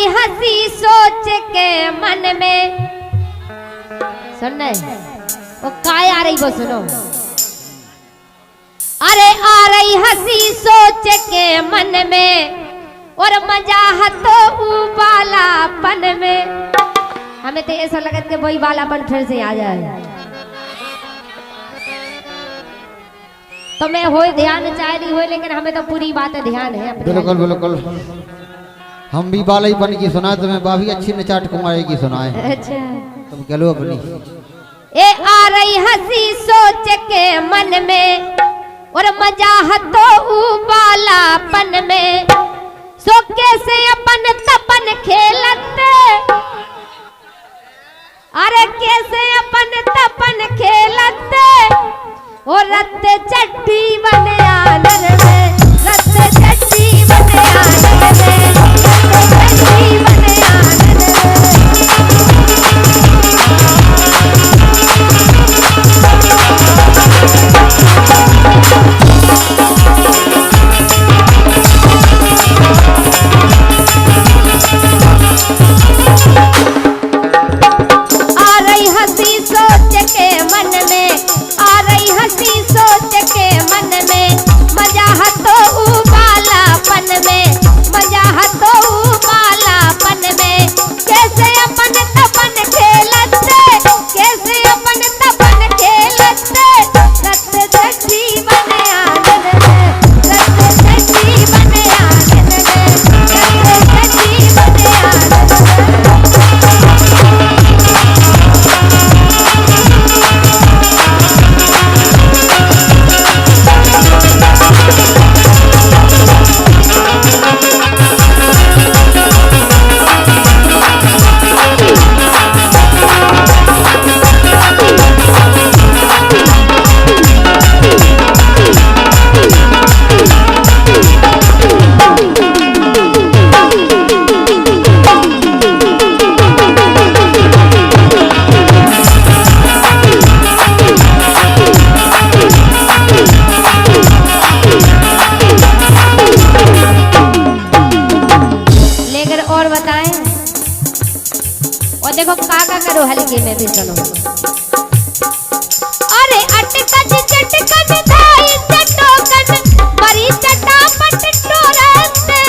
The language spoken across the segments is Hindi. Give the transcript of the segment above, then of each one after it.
रही हंसी सोच के मन में। सुन वो काय आ रही वो सुनो। अरे आ रही हंसी सोच के मन में और मजा है तो उबालापन में। हमें तो ऐसा लगा कि वही वालापन फिर से आ जाए। तो मैं हो ध्यान चाहे नहीं हो, लेकिन हमें तो पूरी बात ध्यान है। बिल्कुल बिल्कुल हम भी बालापन की सुना, तुम्हें बाभी अच्छी नचाट कुमारी की सुनाए। अच्छा तुम कह लो अपनी। ए आ रही हंसी सोच के मन में और मजा है तो उबालापन में। सो कैसे अपन तपन खेलते, अरे कैसे अपन तपन खेलते और रत्ते चट्टी बने आनंद में। रत्ते चट्टी बने आनंद में। रत्ते चट्टी बने आनंद आ रही हंसी सोच के मन में। आ रही हंसी सोच के मन में मजा है तो उबालापन में। मजा है तो उबालापन में। कैसे अपन तपन खेलते, कैसे अपन तपन खेलते। रत्ते चट्टी बने आनंद में। रत्ते चट्टी बने आनंद में। रत्ते चट्टी बने आनंद में। और बताएं, और देखो काका करो हल्के में भी सुनो। अरे अटकन चटकन धाई चटोकन बड़ी चटापट टोरते।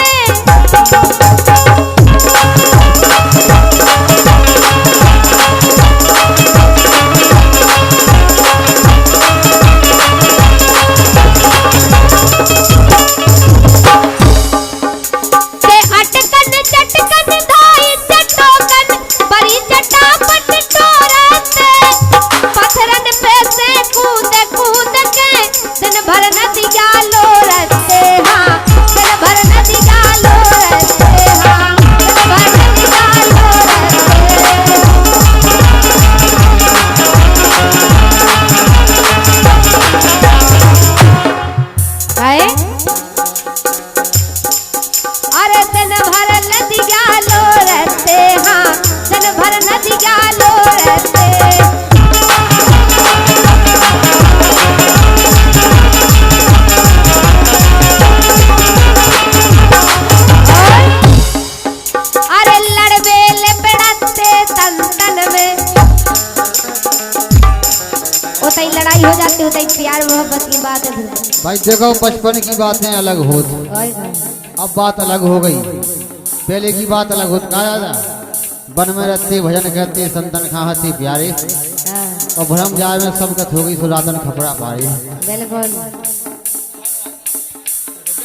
लड़ाई हो जाती होता है, प्यार मोहब्बत की बात है। भाई देखो बचपन की बातें अलग होती, अब बात अलग हो गई। पहले की बात अलग होती। कहा जाता वन में रहते भजन कहते संतन खाते प्यारे, और भ्रम जाए में सब कथ हो गई सुरातन खपरा पाए। बिल्कुल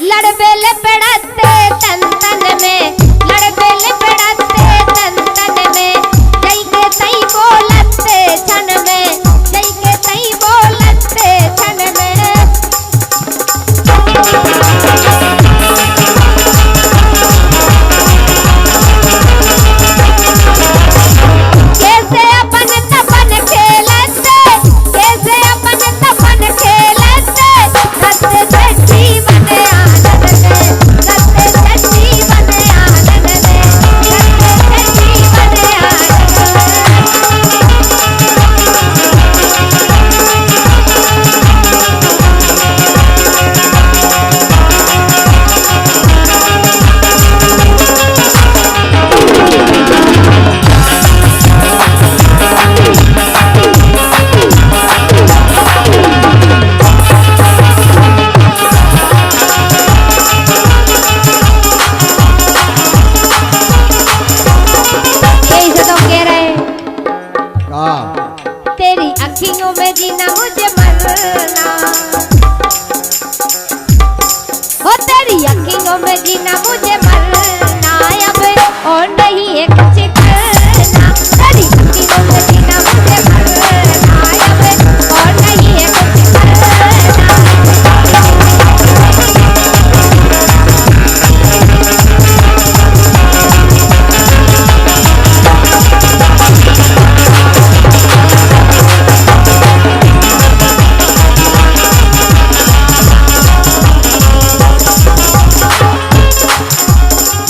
लड़बेले पड़ते तन तन में, लड़बेले पड़ते तन तन में। जई के तई बोलते छन में, जई के तई बोलते छन में। कैसे अपन तपन खेलते, कैसे अपन तपन खेलते। रत्ते चट्टी बने आनंद में, रत्ते चट्टी बने आनंद में जीना मुझे मरना अब और नहीं है कुछ करना। तेरी धुकियों में जीना मुझे मरना अब और नहीं है कुछ करना।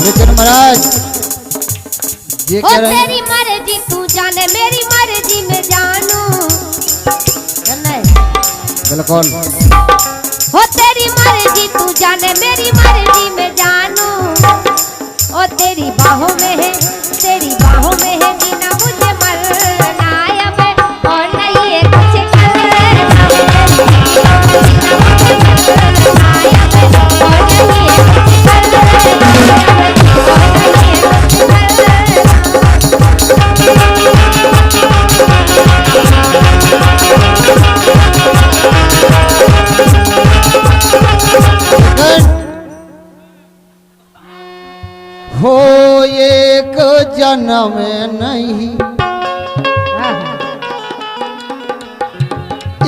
लेकिन महाराज ये ओ कह रहे हैं तेरी मर्जी तू जाने मेरी मर्जी में जानू। बिल्कुल। हो तेरी मर्जी तू जाने मेरी मर्जी में जानू। ओ तेरी बाहों में है तेरी बाहों में है जीना मुझे मरना अब और नहीं है कुछ करना। जीना मुझे मरना अब और नहीं है कुछ करना। और नहीं है कुछ हो एक जन्म नहीं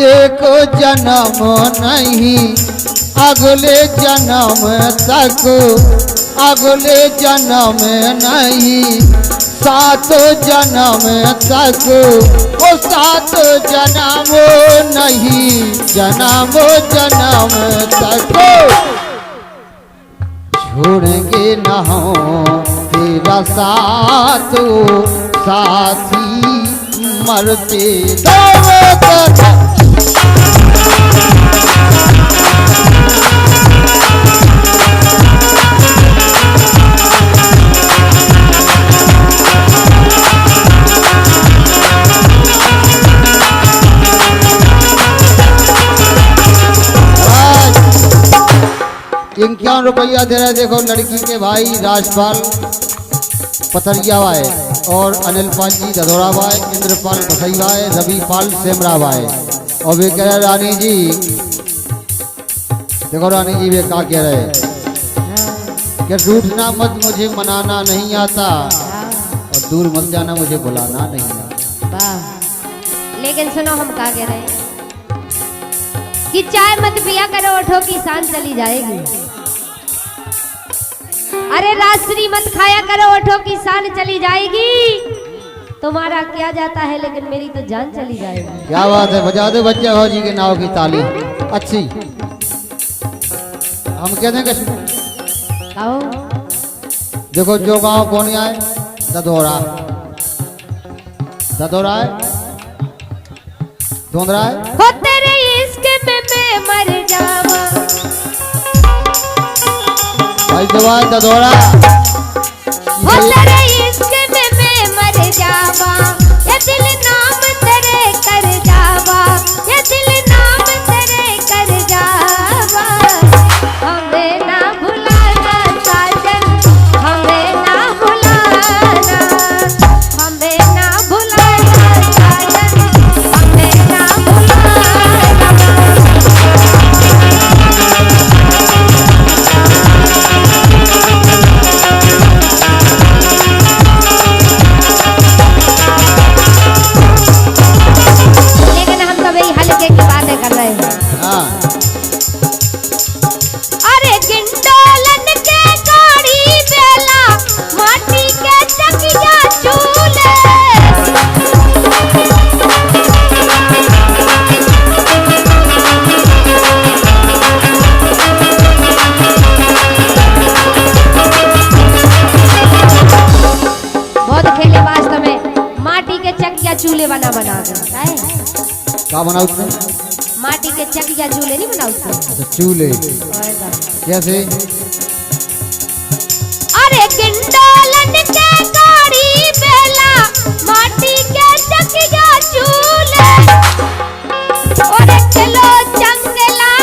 एक जन्म नहीं अगले जन्म तक अगले जन्म नहीं सात जन्म तक ओ सात जन्म नहीं जन्म जन्म तक छोड़ेंगे न हो तेरा साथ साथी मरते दम ₹51 दे रहे। देखो लड़की के भाई राजपाल पथरिया भाई और अनिल पाल जी धधोरा भाई, इंद्रपाल बसई भाई, रवि पाल सेमरा भाई। और वे कह रहे रानी जी, देखो रानी जी वे क्या कह रहे कि रूठना मत मुझे मनाना नहीं आता और दूर मत जाना मुझे बुलाना नहीं आता। वाह। लेकिन सुनो हम क्या कह रहे हैं कि चाय मत पिया करो ओठों की शान चली जाएगी। अरे राजश्री मत खाया करो ओठों की शान चली जाएगी। तुम्हारा क्या जाता है लेकिन मेरी तो जान चली जाएगी। क्या बात है, बजा दो बच्चे भौजी के नाव की ताली अच्छी। हम कहते हैं कि देखो जो गांव कौन आए ददोरा ददोरा है धोंदरा है। हो तेरे इश्क में मैं मर जावा भाई जवान ददोरा। हो तेरे इश्क में मैं मर जावा ये दिल नाम तेरे कर जावा ये दिल नाम तेरे कर जावा। हमें ना भुलाना साजन हमें ना भुलाना हमें ना भुलाना साजन हमें ना भुलाना। लेकिन हम तो वही हल्के की बातें कर रहे हैं। हाँ अरे गिंडोलन के गाड़ी बेला माटी के चकिया चूल्हे। बहुत खेले वास्तव में माटी के चकिया चूल्हे बना बना के क्या बना उसने? माटी के चकिया चूल्हे नहीं बना उसको। अच्छा चूल्हे कैसे? अरे गिंडोलन के गाड़ी बेला माटी के चकिया चूल्हे। और खिलो चंगला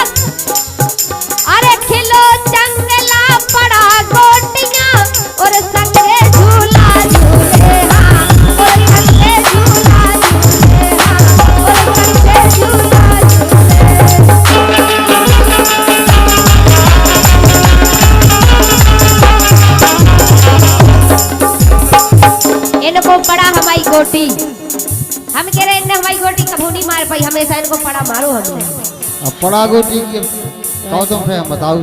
अरे खिलो चंगला पड़ा गोटियां और संगे झूला झूले हाँ और संगे झूला झूले हाँ और संगे झूला झूले। गोटी। हम कह रहे हैं हमारी गोटी कभी नहीं मार पाई, हमेशा इनको पड़ा मारो हमने। अब पड़ा गोटी के कहो तुम फिर हम बताओ।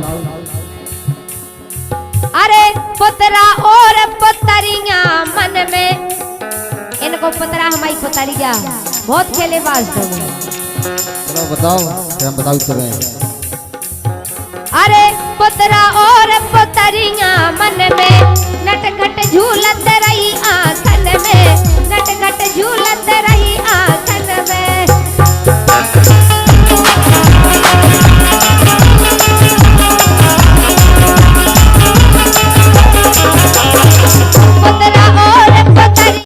अरे पुतरा और पुतरिया मन में, इनको पुतरा हमारी पुतरिया बहुत खेले वास्तव में। चलो बताओ फिर हम बताओ तुम्हें। अरे पुतरा और पुतरिया मन में नटखट झूलत